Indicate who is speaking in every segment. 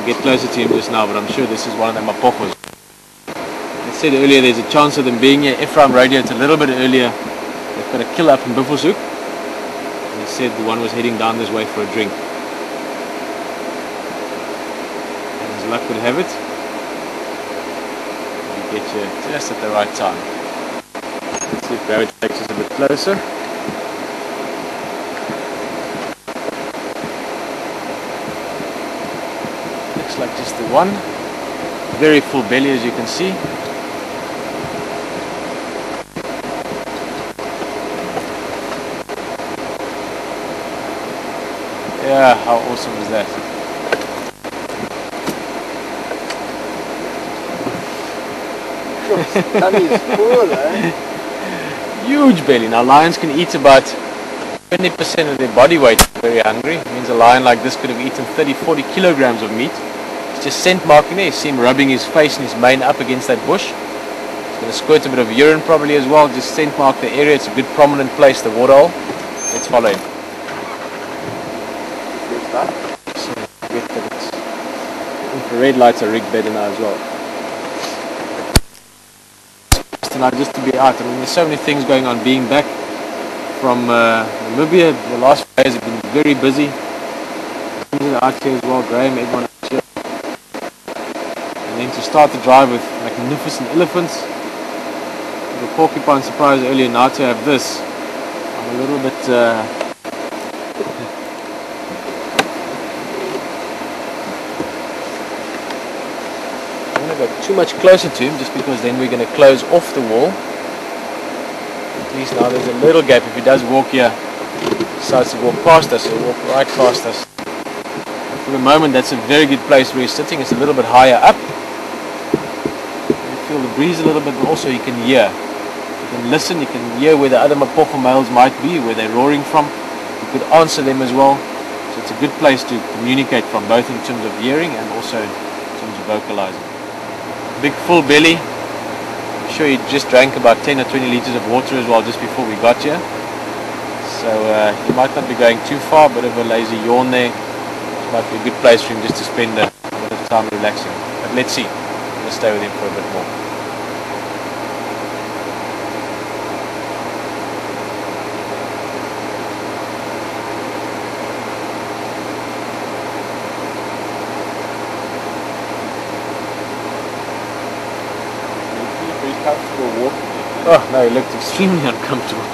Speaker 1: We'll get closer to him just now, but I'm sure this is one of the Mapogos. I said earlier there's a chance of them being here. Ephraim radioed a little bit earlier. They've got a kill up in Buffelshoek. And he said the one was heading down this way for a drink. And as luck would have it, we get you just at the right time. Let's see if Barrett takes us a bit closer. Looks like just the one. Very full belly, as you can see. Yeah, how awesome is that?
Speaker 2: That is cool, eh?
Speaker 1: Huge belly. Now lions can eat about 20% of their body weight if they're very hungry. It means a lion like this could have eaten 30-40 kilograms of meat. It's just scent marking there. You see him rubbing his face and his mane up against that bush. He's going to squirt a bit of urine probably as well. Just scent mark the area. It's a good prominent place, the waterhole. Let's follow him. So get that it's, infrared lights are rigged better now as well. Tonight just to be out. I mean, there's so many things going on. Being back from Namibia, the last few days have been very busy. Things are out here as well. Graham, everyone out here. And then to start the drive with magnificent elephants. The porcupine surprise earlier. Now to have this, I'm a little bit. Go too much closer to him just because then we're going to close off the wall. At least now there's a little gap. If he does walk here, decides to walk past us, he'll walk right past us. For the moment that's a very good place where he's sitting. It's a little bit higher up. You feel the breeze a little bit, but also you can hear. You can listen, you can hear where the other Mapogo males might be, where they're roaring from. You could answer them as well. So it's a good place to communicate from, both in terms of hearing and also in terms of vocalizing. Big full belly. I'm sure he just drank about 10 or 20 liters of water as well just before we got here. So he might not be going too far, a bit of a lazy yawn there. It might be a good place for him just to spend a bit of time relaxing. But let's see. I'm going to stay with him for a bit more. Oh no, he looked extremely uncomfortable.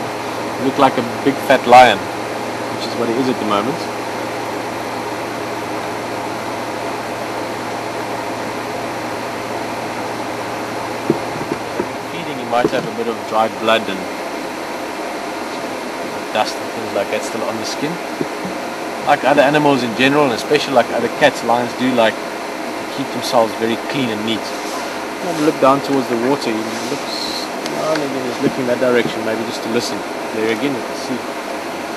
Speaker 1: He looked like a big fat lion, which is what he is at the moment. Feeding, he might have a bit of dried blood and dust and things like that still on the skin. Like other animals in general, and especially like other cats, lions do like to keep themselves very clean and neat. I'm going to look down towards the water. He looks, and again he's looking that direction, maybe just to listen. There again you can see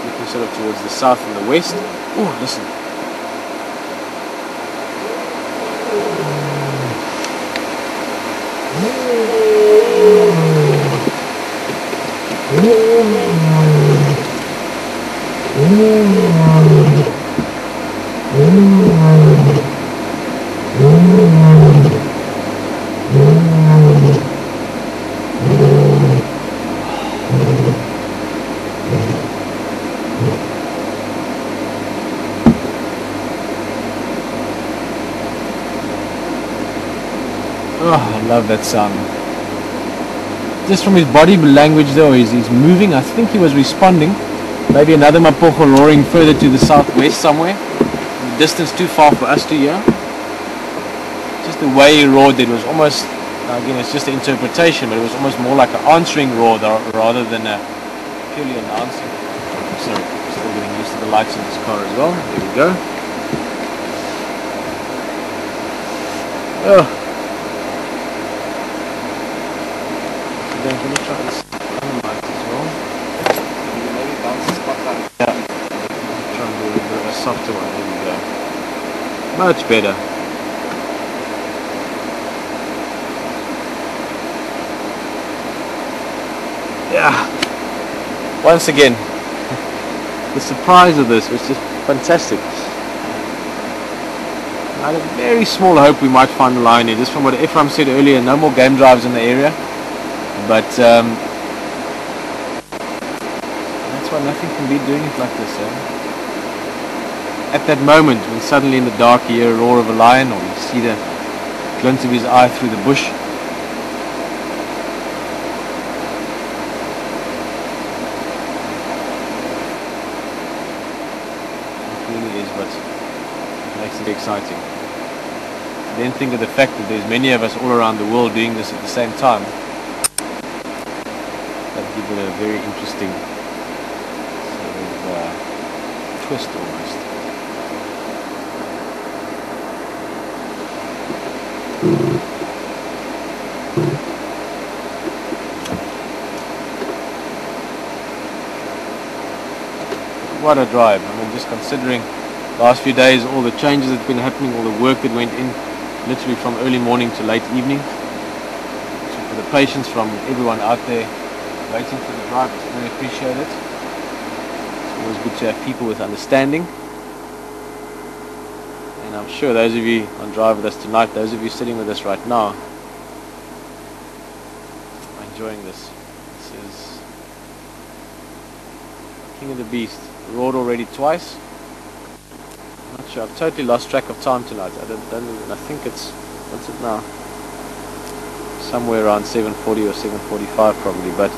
Speaker 1: looking sort of towards the south and the west. Oh, listen. Oh, I love that sound. Just from his body language though, he's moving. I think he was responding. Maybe another Mapogo roaring further to the southwest somewhere. The distance too far for us to hear. Just the way he roared, it was almost, again it's just an interpretation, but it was almost more like an answering roar rather than a purely an answering. Sorry, still getting used to the lights in this car as well. There we go. Oh. Then can you try this light as well?
Speaker 2: Maybe bounce the spot out.
Speaker 1: Yeah. Try and do a bit of a softer one. There we go. Much better. Yeah. Once again, the surprise of this was just fantastic. I had a very small hope we might find a lion here. Just from what Ephraim said earlier, no more game drives in the area. But that's why nothing can be doing it like this. At that moment, when suddenly in the dark you hear a roar of a lion, or you see the glint of his eye through the bush, it really is what makes it exciting. Then think of the fact that there's many of us all around the world doing this at the same time. That gives it a very interesting sort of twist almost. What a drive. I mean, just considering last few days, all the changes that have been happening, all the work that went in, literally from early morning to late evening. So for the patience from everyone out there waiting for the drive, it's very appreciated. It's always good to have people with understanding. And I'm sure those of you on drive with us tonight, those of you sitting with us right now, are enjoying this. This is King of the Beast. Roared already twice. I'm not sure. I've totally lost track of time tonight. I think it's, what's it now? Somewhere around 7:40 or 7:45 probably. But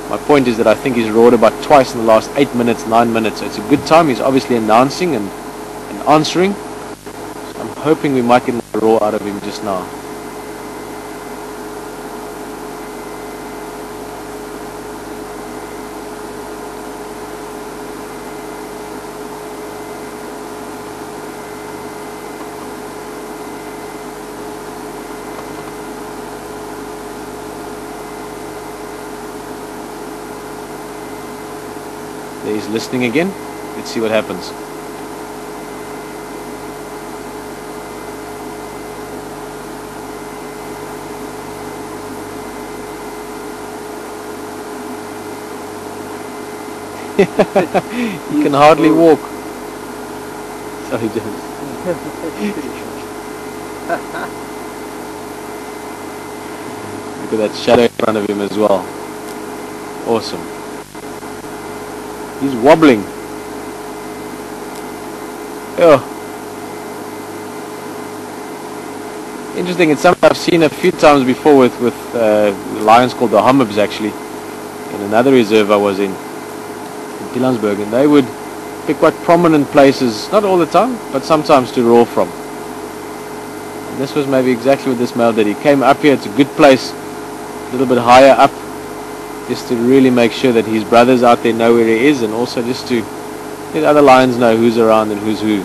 Speaker 1: my point is that I think he's roared about twice in the last 8 minutes, 9 minutes. So it's a good time. He's obviously announcing and answering. So I'm hoping we might get a roar out of him just now. There he's listening again. Let's see what happens. He can hardly walk. Sorry, James. Look at that shadow in front of him as well. Awesome. He's wobbling. Oh. Interesting. It's something I've seen a few times before with lions called the Hamubs, actually. In another reserve I was in Pilansberg, and they would pick quite prominent places, not all the time, but sometimes to roar from. And this was maybe exactly what this male did. He came up here. It's a good place, a little bit higher up, just to really make sure that his brothers out there know where he is, and also just to let other lions know who's around and who's who.